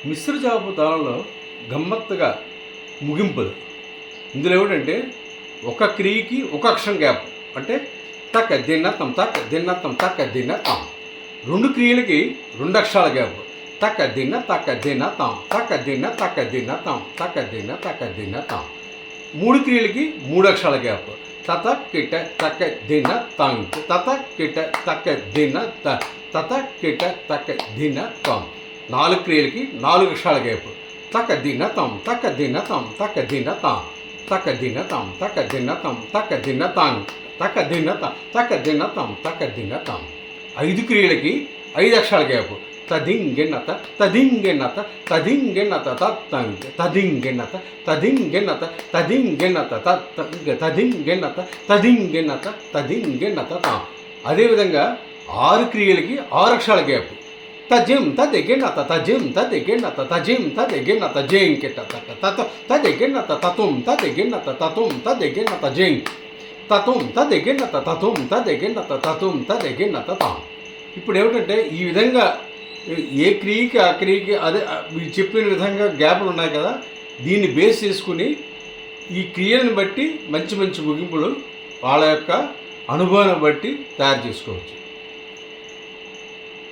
మిశ్ర జాబితాలలో గమ్మత్తుగా ముగింపులు. ఇందులో ఏమిటంటే ఒక క్రియకి ఒక అక్షరం గ్యాప్, అంటే తక్క దిన్నత్తం తక్క దిన్నత్తం తక్క దిన్నత్తం. రెండు క్రియలకి రెండు అక్షరాల గ్యాప్, తక్క దిన్న తక్క దిన్నత్తం తక్క దిన్న తక్క దిన్నత్తం తక్క దిన్న తక్క దిన్నత్తం. మూడు క్రియలకి మూడు అక్షరాల గ్యాప్, తత కిట తక్క దిన్న తం తత కిట తక్క దిన్న తత కిట తక్క దిన్న తం. నాలుగు క్రియలకి నాలుగు అక్షరాల గ్యాప్, తక్క దిన్న తం తక్క దిన్న తం తక్క దిన్న తం తక్క దిన్న తం తక్క దిన్న తం తక్క దిన్న తం తక్క దిన్న తం తక్క దిన్న తం తక్క దిన్న తం. ఐదు క్రియలకి ఐదు అక్షరాల గ్యాప్, తదింగెన్నత తదింగెన్నత తదింగెన్నత తత్తంగ తదింగెన్నత తదింగెన్నత తదింగెన్నత తదింగెన్నత తదింగెన్నత తదింగెన్నత తా. అదేవిధంగా ఆరు క్రియలకి ఆరు అక్షరాల గ్యాప్, తజిం తదిగెన్నత తజిం తదిగెన్నత తజిం తదిగెన్నత జేంకెట తత తదిగెన్నత తతుం తదిగెన్నత తతుం తదిగెన్నత జేం తతుం తదిగెన్నత తతుం తదిగెన్నత తతుం తదిగెన్నత తా. ఇప్పుడు ఏమిటంటే ఈ విధంగా ఏ క్రియకి ఆ క్రియకి అదే మీరు చెప్పిన విధంగా గ్యాపులు ఉన్నాయి కదా, దీన్ని బేస్ చేసుకుని ఈ క్రియలను బట్టి మంచి మంచి ముగింపులు వాళ్ళ యొక్క అనుభవాన్ని బట్టి తయారు చేసుకోవచ్చు.